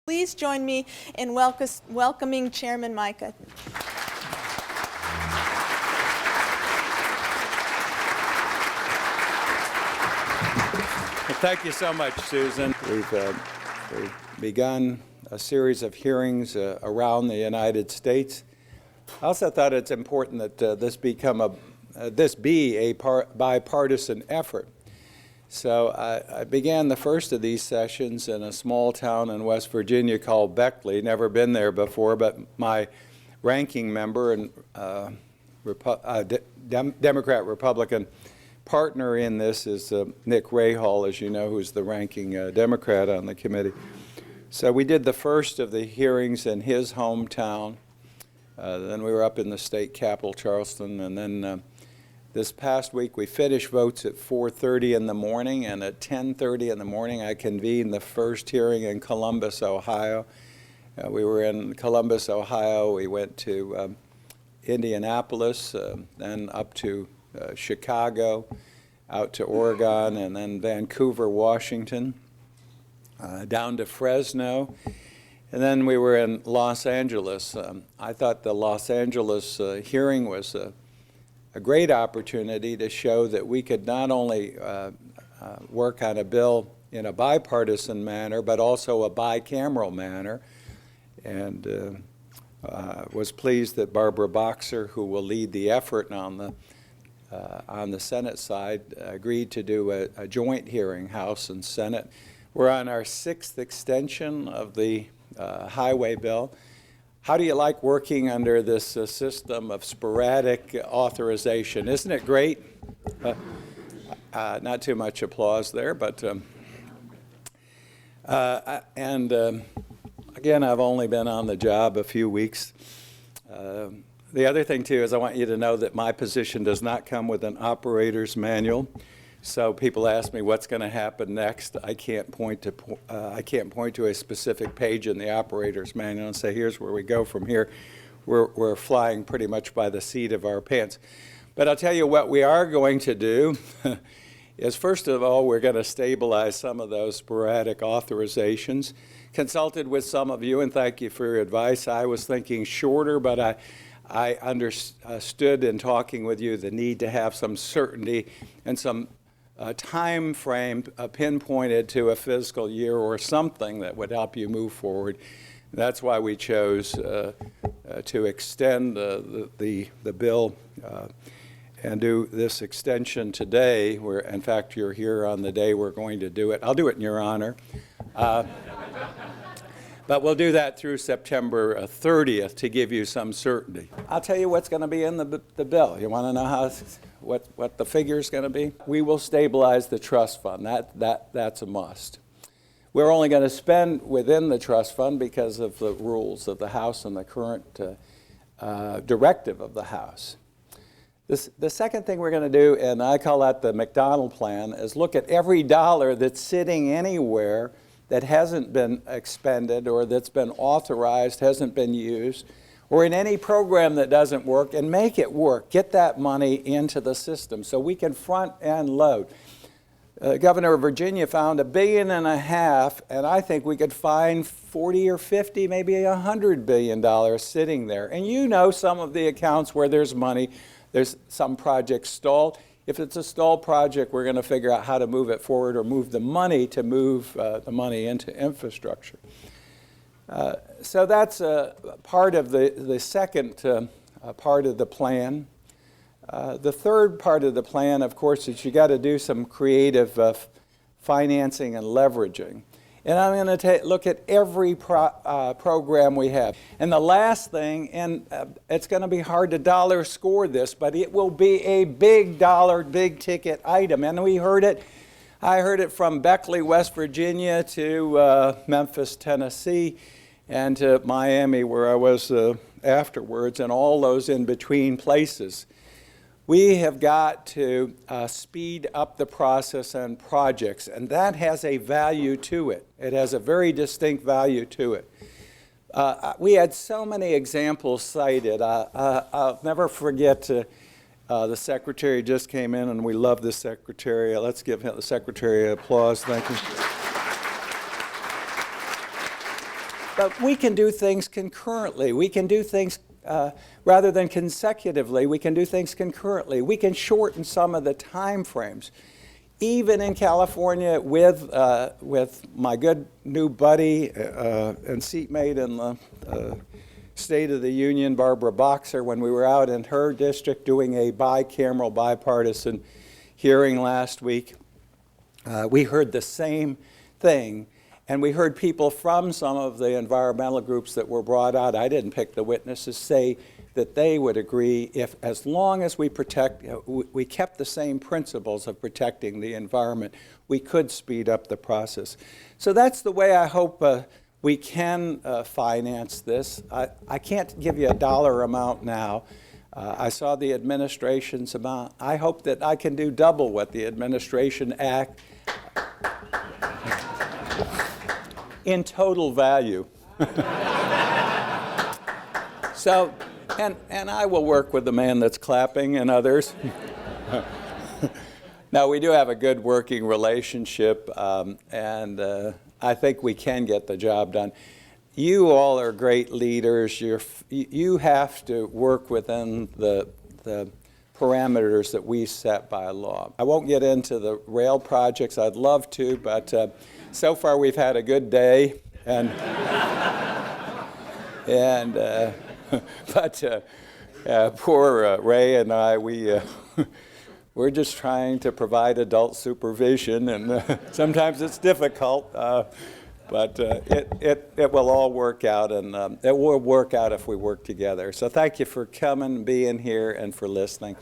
Please join me in welcoming Chairman Mica. Well, thank you so much, Susan. We've begun a series of hearings around the United States. I also thought it's important that this be a bipartisan effort. So I began the first of these sessions in a small town in West Virginia called Beckley. Never been there before, but my ranking member and Democrat-Republican partner in this is Nick Rahal, as you know, who's the ranking Democrat on the committee. So we did the first of the hearings in his hometown. Then we were up in the state capital, Charleston, and then this past week we finished votes at 4:30 in the morning, and at 10:30 in the morning I convened the first hearing in Columbus, Ohio. We were in Columbus, Ohio. We went to Indianapolis, then up to Chicago, out to Oregon, and then Vancouver, Washington, down to Fresno. And then we were in Los Angeles. I thought the Los Angeles hearing was a great opportunity to show that we could not only work on a bill in a bipartisan manner, but also a bicameral manner. And was pleased that Barbara Boxer, who will lead the effort on the Senate side, agreed to do a joint hearing, House and Senate. We're on our 6th extension of the highway bill. How do you like working under this system of sporadic authorization? Isn't it great? Not too much applause there, but again, I've only been on the job a few weeks. The other thing, too, is I want you to know that my position does not come with an operator's manual. So people ask me what's going to happen next. I can't point to a specific page in the operator's manual and say, here's where we go from here. We're flying pretty much by the seat of our pants. But I'll tell you what we are going to do is, first of all, we're going to stabilize some of those sporadic authorizations. Consulted with some of you, and thank you for your advice. I was thinking shorter, but I understood in talking with you the need to have some certainty and some time frame pinpointed to a fiscal year or something that would help you move forward. That's why we chose to extend the bill and do this extension today, where in fact you're here on the day we're going to do it. I'll do it in your honor. But we'll do that through September 30th to give you some certainty. I'll tell you what's going to be in the bill. You want to know what the figure is going to be? We will stabilize the trust fund. That's a must. We're only going to spend within the trust fund because of the rules of the House and the current directive of the House. The second thing we're going to do, and I call that the McDonald plan, is look at every dollar that's sitting anywhere that hasn't been expended or that's been authorized, hasn't been used, or in any program that doesn't work, and make it work. Get that money into the system so we can front and load. Governor of Virginia found $1.5 billion, and I think we could find 40 or 50, maybe $100 billion sitting there. And you know some of the accounts where there's money. There's some projects stalled. If it's a stalled project, we're going to figure out how to move it forward or move the money to move the money into infrastructure. So that's part of the second part of the plan. The third part of the plan, of course, is you got to do some creative financing and leveraging. And I'm going to look at every program we have. And the last thing, and it's going to be hard to dollar score this, but it will be a big dollar, big ticket item. And we heard it. I heard it from Beckley, West Virginia, to Memphis, Tennessee, and to Miami, where I was afterwards, and all those in between places. We have got to speed up the process and projects, and that has a value to it. It has a very distinct value to it. We had so many examples cited. I'll never forget the secretary just came in, and we love the secretary. Let's give the secretary applause. Thank you. But we can do things concurrently. We can do things rather than consecutively. We can do things concurrently. We can shorten some of the time frames. Even in California, with my good new buddy and seatmate in the State of the Union, Barbara Boxer, when we were out in her district doing a bicameral, bipartisan hearing last week, we heard the same thing. And we heard people from some of the environmental groups that were brought out, I didn't pick the witnesses, say that they would agree if, as long as we kept the same principles of protecting the environment, we could speed up the process. So that's the way I hope we can finance this. I can't give you a dollar amount now. I saw the administration's amount. I hope that I can do double what the administration act in total value. So, and I will work with the man that's clapping and others. Now, we do have a good working relationship, and I think we can get the job done. You all are great leaders. You have to work within the parameters that we set by law. I won't get into the rail projects. I'd love to, but so far we've had a good day, but poor Ray and I, we're just trying to provide adult supervision, and sometimes it's difficult, but it will all work out, and it will work out if we work together. So thank you for coming, being here, and for listening.